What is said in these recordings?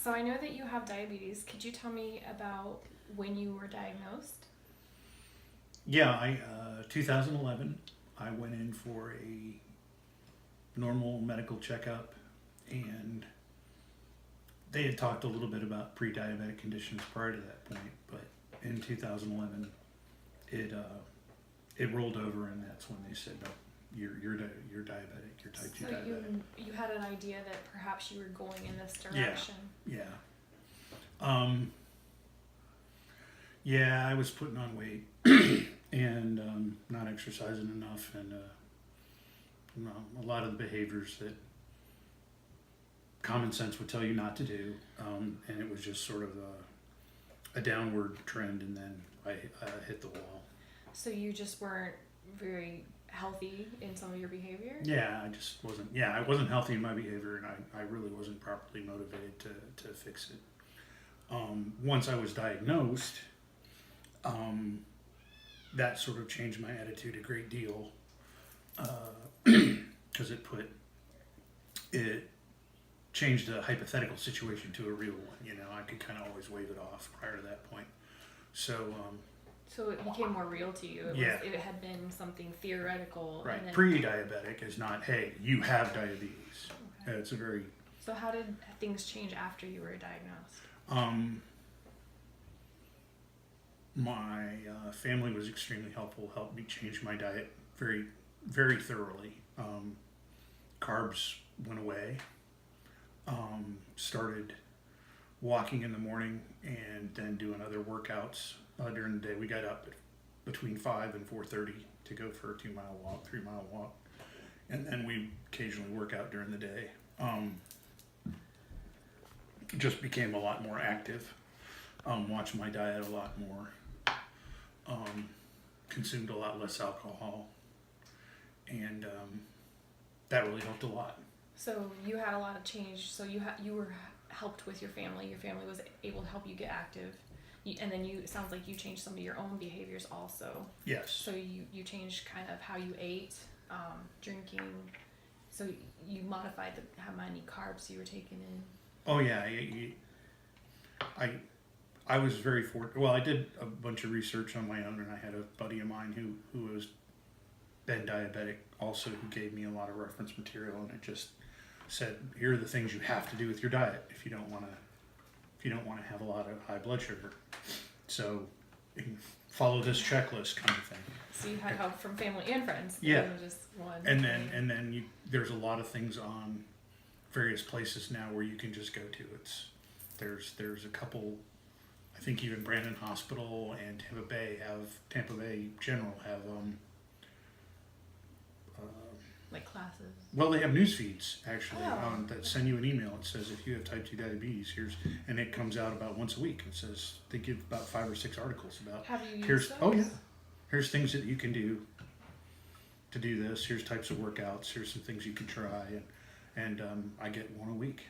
So I know that you have diabetes. Could you tell me about when you were diagnosed? Yeah, 2011, I went in for a normal medical checkup, and they had talked a little bit about pre-diabetic conditions prior to that point, but in 2011, it it rolled over, and that's when they said, no, you're diabetic, you're type 2 So diabetic. you had an idea that perhaps you were going in this Yeah, direction. yeah. Um, yeah, I was putting on weight and not exercising enough, and a lot of the behaviors that common sense would tell you not to do, and it was just sort of a downward trend, and then I hit the wall. So you just weren't very healthy in some of your behavior? Yeah, I just wasn't. Yeah, I wasn't healthy in my behavior, and I really wasn't properly motivated to fix it. Once I was diagnosed, that sort of changed my attitude a great deal, because it changed a hypothetical situation to a real one. You know, I could kind of always wave it off prior to that point. So, So it became more real to you. Yeah. It had been something theoretical. right, And then, pre-diabetic is not, hey, you have diabetes. Okay. It's a very, So how did things change after you were diagnosed? my family was extremely helpful, helped me change my diet very, very thoroughly. Carbs went away. Started walking in the morning and then doing other workouts during the day. We got up between 5 and 4:30 to go for a 2-mile walk, 3-mile walk, and then we occasionally work out during the day. Just became a lot more active. Watched my diet a lot more. Consumed a lot less alcohol, and that really helped a lot. So you had a lot of change. So you were helped with your family. Your family was able to help you get active. And then it sounds like you changed some of your own behaviors also. Yes. So you changed kind of how you ate, drinking. So you modified how many carbs you were taking in. Oh yeah. I was very fortunate. Well, I did a bunch of research on my own, and I had a buddy of mine who was been diabetic also, who gave me a lot of reference material, and it just said, here are the things you have to do with your diet if you don't want to have a lot of high blood sugar. So you can follow this checklist kind of thing. So you had help from family and friends. Yeah. It wasn't just one. And then there's a lot of things on various places now where you can just go to. There's a couple. I think even Brandon Hospital and Tampa Bay General have like classes. well, they have news feeds actually Oh. that send you an email. It says, if you have type 2 diabetes, and it comes out about once a week. It says they give about 5 or 6 articles about Have you used here's those? oh yeah, here's things that you can do to do this. Here's types of workouts. Here's some things you can try, and I get one a week,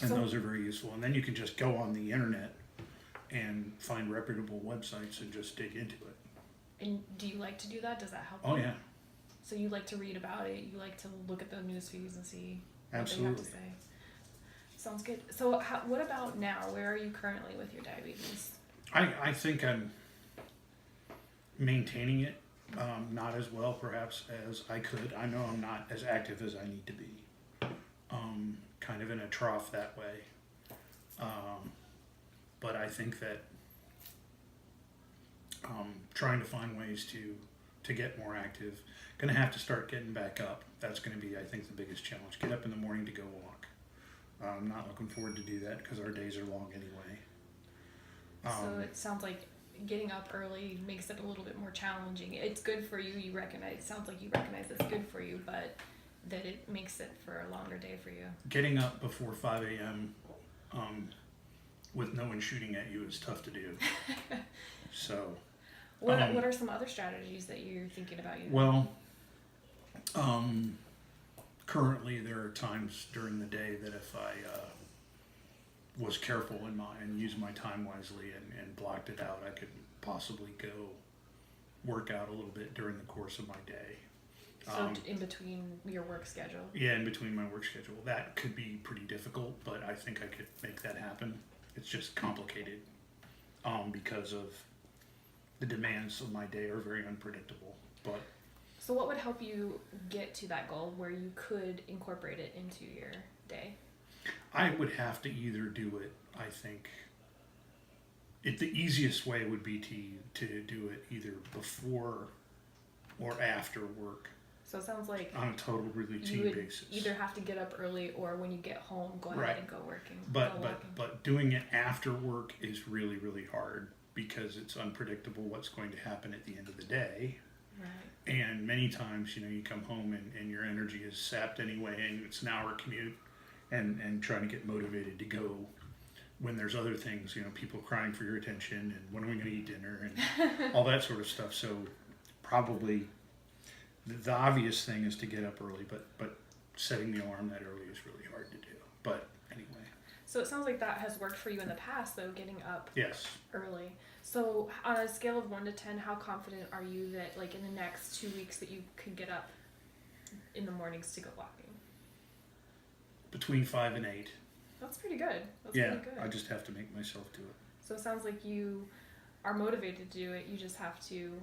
and So- those are very useful. And then you can just go on the internet and find reputable websites and just dig into it. And do you like to do that? Does that help Oh you? yeah, So you like to read about it. You like to look at the news feeds and see what absolutely. they have to say. Sounds good. So what about now? Where are you currently with your diabetes? I think I'm maintaining it, not as well perhaps as I could. I know I'm not as active as I need to be. Kind of in a trough that way. But I think that trying to find ways to get more active, going to have to start getting back up. That's going to be, I think, the biggest challenge. Get up in the morning to go walk. I'm not looking forward to do that because our days are long anyway. So it sounds like getting up early makes it a little bit more challenging. It's good for you. It sounds like you recognize it's good for you, but that it makes it for a longer day for you. Getting up before 5 a.m. With no one shooting at you is tough to do. So, What are some other strategies that you're thinking about using? well, currently there are times during the day that if I was careful and used my time wisely and blocked it out, I could possibly go work out a little bit during the course of my day. So in between your work schedule. Yeah, in between my work schedule. That could be pretty difficult, but I think I could make that happen. It's just complicated because of the demands of my day are very unpredictable. But so what would help you get to that goal where you could incorporate it into your day? I would have to either do it, I think, the easiest way would be to do it either before or after work. So it sounds like on a total you routine would basis. either have to get up early or when you get home, go ahead and go working. But doing it after work is really, really hard because it's unpredictable what's going to happen at the end of the day. Right. And many times, you come home and your energy is sapped anyway, and it's an hour commute, and trying to get motivated to go when there's other things, people crying for your attention, and when are we going to eat dinner, and all that sort of stuff. So probably the obvious thing is to get up early, but setting the alarm that early is really hard to do. But anyway. So it sounds like that has worked for you in the past, though, getting up Yes. early. So on a scale of 1 to 10, how confident are you that, like, in the next 2 weeks that you could get up in the mornings to go walking? Between 5 and 8. That's pretty good. That's Yeah, pretty good. I just have to make myself do it. So it sounds like you are motivated to do it. You just have to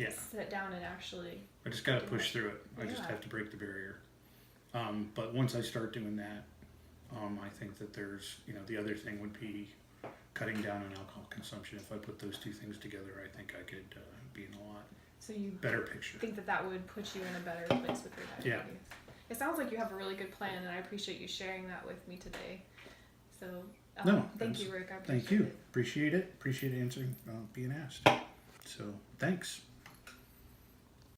sit down and actually. I just got to push through it. I just Yeah. have to break the barrier. But once I start doing that, I think that there's, the other thing would be cutting down on alcohol consumption. If I put those two things together, I think I could be in a lot So you better picture. think that would put you in a better place with your diabetes? Yeah. It sounds like you have a really good plan, and I appreciate you sharing that with me today. So thank you, Rick. I appreciate Thank you. it. Appreciate it. Appreciate answering, being asked. So thanks.